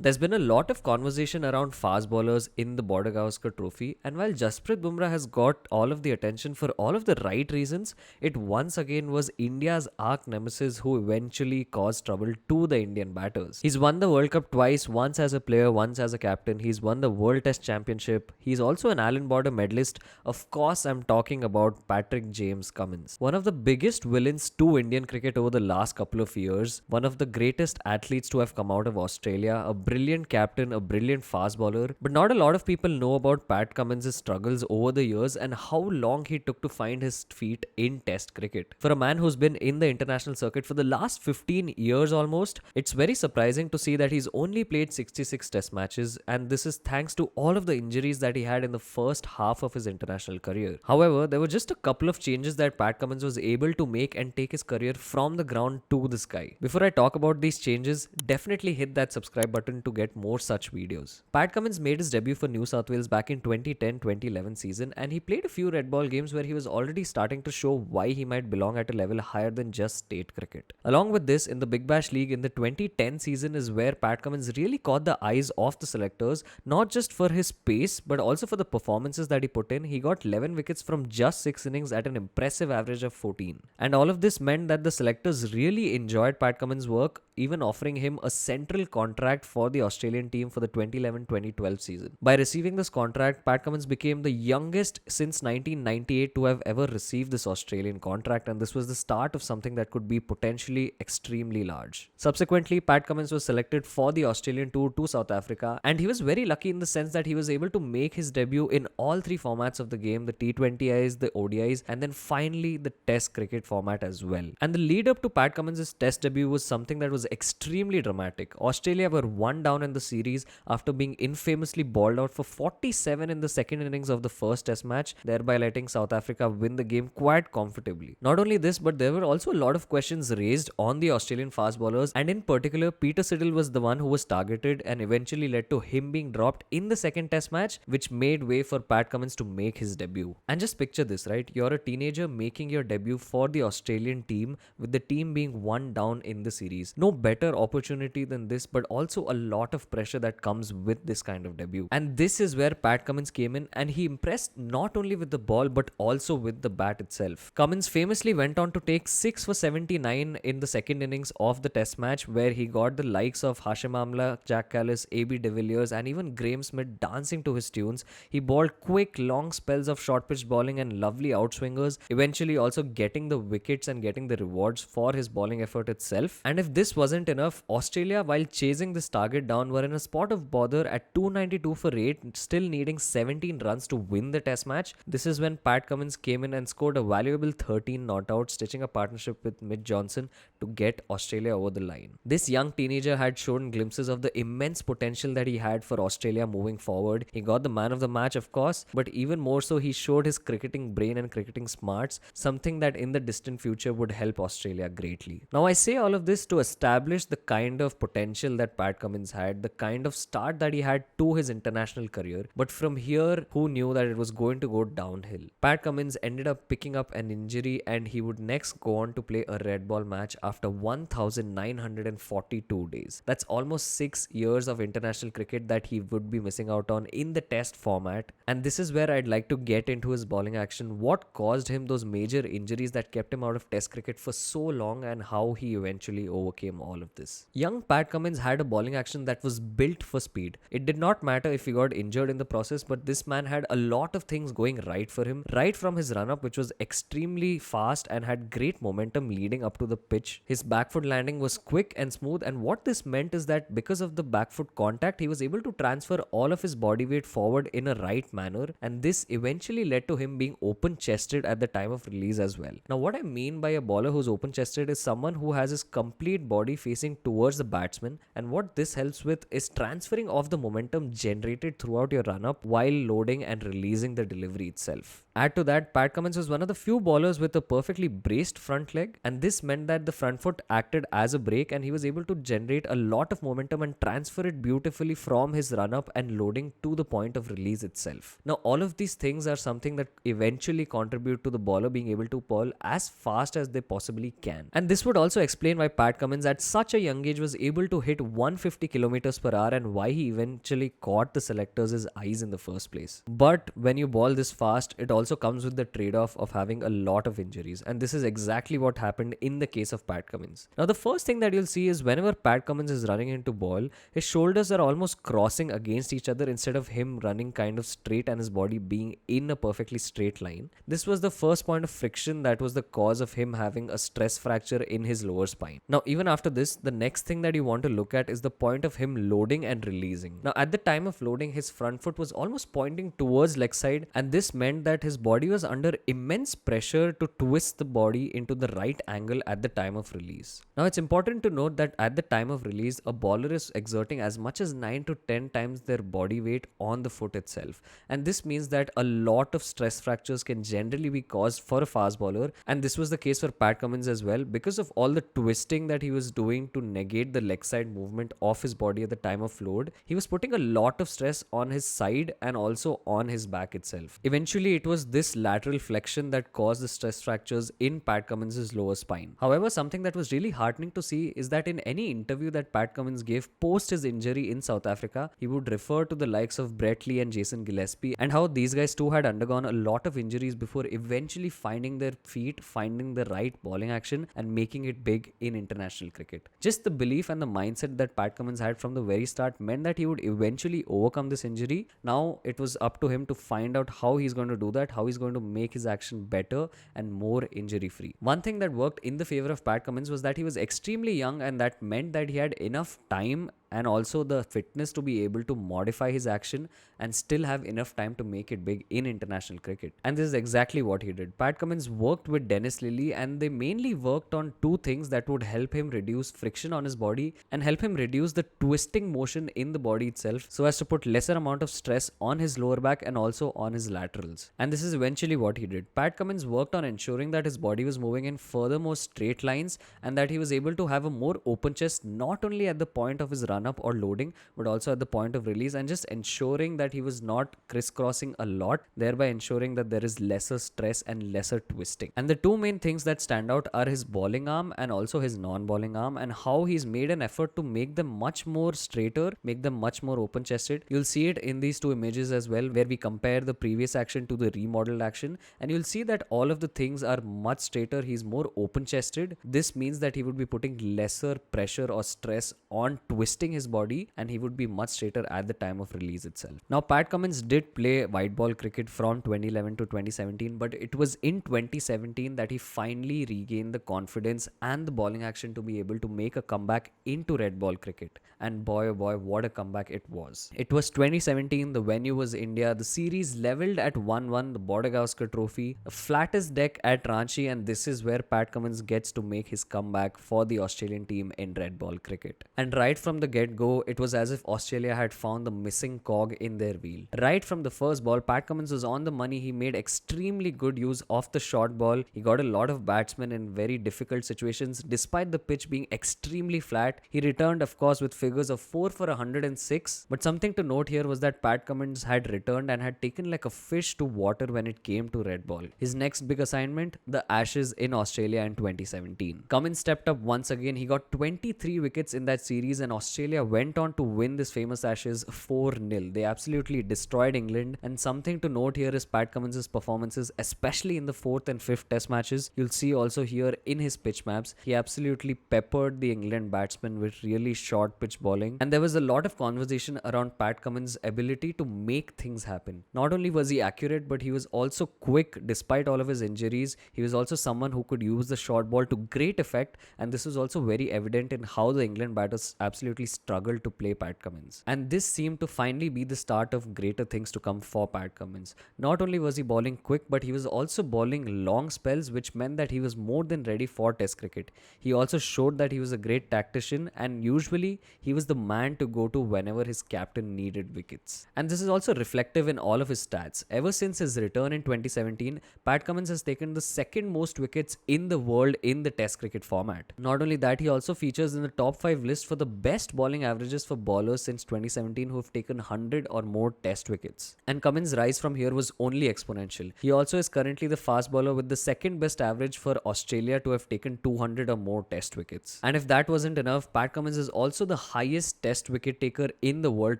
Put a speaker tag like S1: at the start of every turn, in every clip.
S1: There's been a lot of conversation around fast bowlers in the Border Gavaskar Trophy, and while Jasprit Bumrah has got all of the attention for all of the right reasons, it once again was India's arch nemesis who eventually caused trouble to the Indian batters. He's won the World Cup twice, once as a player, once as a captain. He's won the World Test Championship. He's also an Allen Border medalist. Of course, I'm talking about Patrick James Cummins. One of the biggest villains to Indian cricket over the last couple of years, one of the greatest athletes to have come out of Australia, a brilliant captain, a brilliant fast bowler. But not a lot of people know about Pat Cummins' struggles over the years and how long he took to find his feet in Test cricket. For a man who's been in the international circuit for the last 15 years almost, it's very surprising to see that he's only played 66 Test matches, and this is thanks to all of the injuries that he had in the first half of his international career. However, there were just a couple of changes that Pat Cummins was able to make and take his career from the ground to the sky. Before I talk about these changes, definitely hit that subscribe button to get more such videos. Pat Cummins made his debut for New South Wales back in 2010-2011 season, and he played a few red ball games where he was already starting to show why he might belong at a level higher than just state cricket. Along with this, in the Big Bash League in the 2010 season is where Pat Cummins really caught the eyes of the selectors, not just for his pace but also for the performances that he put in. He got 11 wickets from just 6 innings at an impressive average of 14. And all of this meant that the selectors really enjoyed Pat Cummins' work, even offering him a central contract for the Australian team for the 2011-2012 season. By receiving this contract, Pat Cummins became the youngest since 1998 to have ever received this Australian contract, and this was the start of something that could be potentially extremely large. Subsequently, Pat Cummins was selected for the Australian tour to South Africa, and he was very lucky in the sense that he was able to make his debut in all three formats of the game, the T20Is, the ODIs, and then finally the Test cricket format as well. And the lead up to Pat Cummins' Test debut was something that was extremely dramatic. Australia were one down in the series after being infamously bowled out for 47 in the second innings of the first Test match, thereby letting South Africa win the game quite comfortably. Not only this, but there were also a lot of questions raised on the Australian fast bowlers, and in particular, Peter Siddle was the one who was targeted and eventually led to him being dropped in the second Test match, which made way for Pat Cummins to make his debut. And just picture this, right? You're a teenager making your debut for the Australian team with the team being one down in the series. No better opportunity than this, but also a lot of pressure that comes with this kind of debut. And this is where Pat Cummins came in, and he impressed not only with the ball but also with the bat itself. Cummins famously went on to take 6 for 79 in the second innings of the Test match, where he got the likes of Hashim Amla, Jack Callis, AB de Villiers, and even Graeme Smith dancing to his tunes. He bowled quick, long spells of short pitch bowling and lovely outswingers, eventually also getting the wickets and getting the rewards for his bowling effort itself. And if this wasn't enough, Australia, while chasing this target down, were in a spot of bother at 292 for 8, still needing 17 runs to win the Test match. This is when Pat Cummins came in and scored a valuable 13 not out, stitching a partnership with Mitch Johnson to get Australia over the line. This young teenager had shown glimpses of the immense potential that he had for Australia moving forward. He got the man of the match, of course, but even more so, he showed his cricketing brain and cricketing smarts, something that in the distant future would help Australia greatly. Now, I say all of this to establish the kind of potential that Pat Cummins had, the kind of start that he had to his international career. But from here, who knew that it was going to go downhill? Pat Cummins ended up picking up an injury, and he would next go on to play a red ball match after 1942 days. That's almost 6 years of international cricket that he would be missing out on in the Test format. And this is where I'd like to get into his bowling action, what caused him those major injuries that kept him out of Test cricket for so long, and how he eventually overcame all of this. Young Pat Cummins had a bowling action that was built for speed. It did not matter if he got injured in the process, but this man had a lot of things going right for him, right from his run-up, which was extremely fast and had great momentum leading up to the pitch. His back foot landing was quick and smooth, and what this meant is that because of the back foot contact, he was able to transfer all of his body weight forward in a right manner, and this eventually led to him being open-chested at the time of release as well. Now, what I mean by a bowler who's open-chested is someone who has his complete body facing towards the batsman, and what this helps with is transferring of the momentum generated throughout your run-up while loading and releasing the delivery itself. Add to that, Pat Cummins was one of the few bowlers with a perfectly braced front leg, and this meant that the front foot acted as a brake and he was able to generate a lot of momentum and transfer it beautifully from his run up and loading to the point of release itself. Now, all of these things are something that eventually contribute to the bowler being able to bowl as fast as they possibly can. And this would also explain why Pat Cummins at such a young age was able to hit 150 kilometers per hour and why he eventually caught the selectors' eyes in the first place. But when you bowl this fast, it also comes with the trade-off of having a lot of injuries, and this is exactly what happened in the case of Pat Cummins. Now, the first thing that you'll see is whenever Pat Cummins is running into ball, his shoulders are almost crossing against each other instead of him running kind of straight and his body being in a perfectly straight line. This was the first point of friction that was the cause of him having a stress fracture in his lower spine. Now, even after this, the next thing that you want to look at is the point of him loading and releasing. Now, at the time of loading, his front foot was almost pointing towards leg side, and this meant that his body was under immense pressure to twist the body into the right angle at the time of release. Now, it's important to note that at the time of release, a bowler is exerting as much as 9 to 10 times their body weight on the foot itself, and this means that a lot of stress fractures can generally be caused for a fast bowler, and this was the case for Pat Cummins as well because of all the twisting that he was doing to negate the leg side movement of his body at the time of load. He was putting a lot of stress on his side and also on his back itself. Eventually, it was this lateral flexion that caused the stress fractures in Pat Cummins' lower spine. However, something that was really heartening to see is that in any interview that Pat Cummins gave post his injury in South Africa, he would refer to the likes of Brett Lee and Jason Gillespie and how these guys too had undergone a lot of injuries before eventually finding their feet, finding the right bowling action and making it big in international cricket. Just the belief and the mindset that Pat Cummins had from the very start meant that he would eventually overcome this injury. Now it was up to him to find out how he's going to do that, how he's going to make his action better and more injury free. One thing that worked in the favor of Pat Cummins was that he was extremely young, and that meant that he had enough time and also the fitness to be able to modify his action and still have enough time to make it big in international cricket. And this is exactly what he did. Pat Cummins worked with Dennis Lillee, and they mainly worked on two things that would help him reduce friction on his body and help him reduce the twisting motion in the body itself so as to put lesser amount of stress on his lower back and also on his laterals. And this is eventually what he did. Pat Cummins worked on ensuring that his body was moving in furthermore straight lines and that he was able to have a more open chest not only at the point of his run up or loading but also at the point of release, and just ensuring that he was not crisscrossing a lot, thereby ensuring that there is lesser stress and lesser twisting. And the two main things that stand out are his bowling arm and also his non-bowling arm, and how he's made an effort to make them much more straighter, make them much more open chested. You'll see it in these two images as well, where we compare the previous action to the remodeled action, and you'll see that all of the things are much straighter. He's more open chested. This means that he would be putting lesser pressure or stress on twisting his body, and he would be much straighter at the time of release itself. Now, Pat Cummins did play white ball cricket from 2011 to 2017, but it was in 2017 that he finally regained the confidence and the bowling action to be able to make a comeback into red ball cricket. And boy oh boy, what a comeback it was. It was 2017, the venue was India, the series leveled at 1-1, the Border Gavaskar Trophy, the flattest deck at Ranchi, and this is where Pat Cummins gets to make his comeback for the Australian team in red ball cricket. And right from the get-go, it was as if Australia had found the missing cog in their wheel. Right from the first ball, Pat Cummins was on the money. He made extremely good use of the short ball. He got a lot of batsmen in very difficult situations. Despite the pitch being extremely flat, he returned, of course, with figures of 4 for 106. But something to note here was that Pat Cummins had returned and had taken like a fish to water when it came to red ball. His next big assignment, the Ashes in Australia in 2017. Cummins stepped up once again. He got 23 wickets in that series, and Australia went on to win this famous Ashes 4-0. They absolutely destroyed England, and something to note here is Pat Cummins' performances, especially in the 4th and 5th test matches. You'll see also here in his pitch maps, he absolutely peppered the England batsmen with really short pitch bowling, and there was a lot of conversation around Pat Cummins' ability to make things happen. Not only was he accurate, but he was also quick despite all of his injuries. He was also someone who could use the short ball to great effect, and this was also very evident in how the England batters absolutely struggled to play Pat Cummins. And this seemed to finally be the start of greater things to come for Pat Cummins. Not only was he bowling quick, but he was also bowling long spells, which meant that he was more than ready for Test cricket. He also showed that he was a great tactician, and usually he was the man to go to whenever his captain needed wickets. And this is also reflective in all of his stats. Ever since his return in 2017, Pat Cummins has taken the second most wickets in the world in the Test cricket format. Not only that, he also features in the top 5 list for the best bowling averages for bowlers since 2017 who have taken 100 or more Test wickets. And Cummins' rise from here was only exponential. He also is currently the fast bowler with the second best average for Australia to have taken 200 or more Test wickets. And if that wasn't enough, Pat Cummins is also the highest Test wicket taker in the World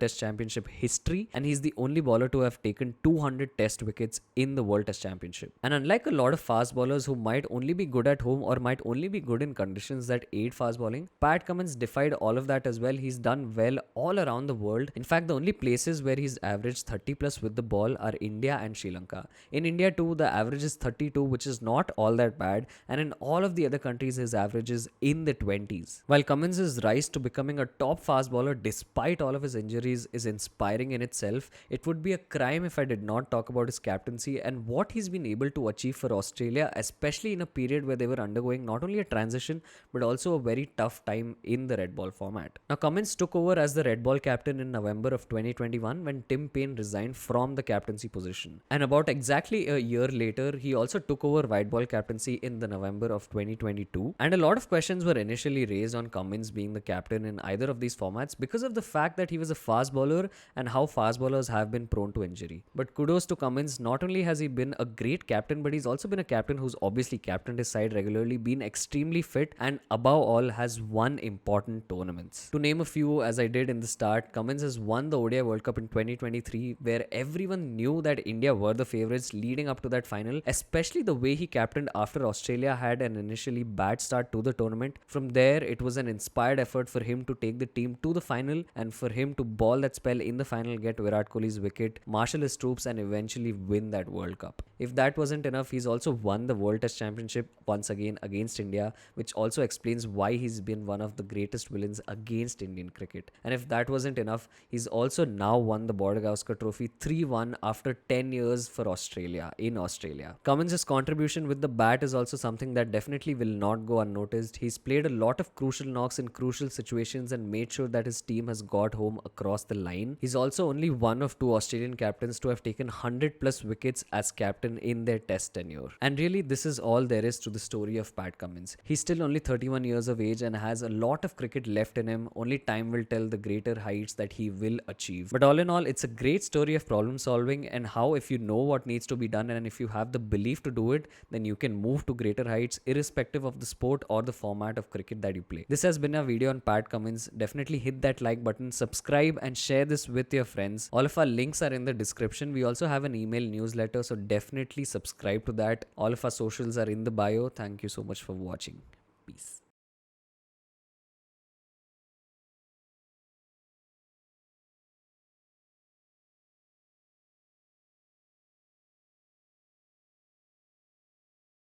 S1: Test Championship history, and he's the only bowler to have taken 200 Test wickets in the World Test Championship. And unlike a lot of fast bowlers who might only be good at home or might only be good in conditions that aid fast bowling, Pat Cummins defied all of that as well. He's done well all around the world. In fact, the only places where he's averaged 30 plus with the ball are India and Sri Lanka. In India too, the average is 32, which is not all that bad, and in all of the other countries his average is in the 20s. While Cummins' rise to becoming a top fast bowler despite all of his injuries is inspiring in itself, it would be a crime if I did not talk about his captaincy and what he's been able to achieve for Australia, especially in a period where they were undergoing not only a transition but also a very tough time in the red ball format. Now, Cummins took over as the red ball captain in November of 2021 when Tim Paine resigned from the captaincy position. And about exactly a year later, he also took over white ball captaincy in the November of 2022. And a lot of questions were initially raised on Cummins being the captain in either of these formats because of the fact that he was a fast bowler and how fast bowlers have been prone to injury. But kudos to Cummins, not only has he been a great captain, but he's also been a captain who's obviously captained his side regularly, been extremely fit, and above all has won important tournaments. To name a few, as I did in the start, Cummins has won the ODI World Cup in 2023, where everyone knew that India were the favourites leading up to that final, especially the way he captained after Australia had an initially bad start to the tournament. From there, it was an inspired effort for him to take the team to the final and for him to ball that spell in the final, get Virat Kohli's wicket, marshal his troops, and eventually win that World Cup. If that wasn't enough, he's also won the World Test Championship once again against India, which also explains why he's been one of the greatest villains against Indian cricket. And if that wasn't enough, he's also now won the Border Gavaskar Trophy 3-1 after 10 years for Australia, in Australia. Cummins' contribution with the bat is also something that definitely will not go unnoticed. He's played a lot of crucial knocks in crucial situations and made sure that his team has got home across the line. He's also only one of 2 Australian captains to have taken 100 plus wickets as captain in their test tenure. And really, this is all there is to the story of Pat Cummins. He's still only 31 years of age and has a lot of cricket left in him. Only time will tell the greater heights that he will achieve. But all in all, it's a great story of problem solving and how if you know what needs to be done and if you have the belief to do it, then you can move to greater heights irrespective of the sport or the format of cricket that you play. This has been a video on Pat Cummins. Definitely hit that like button, subscribe and share this with your friends. All of our links are in the description. We also have an email newsletter, so definitely subscribe to that. All of our socials are in the bio. Thank you so much for watching. Peace.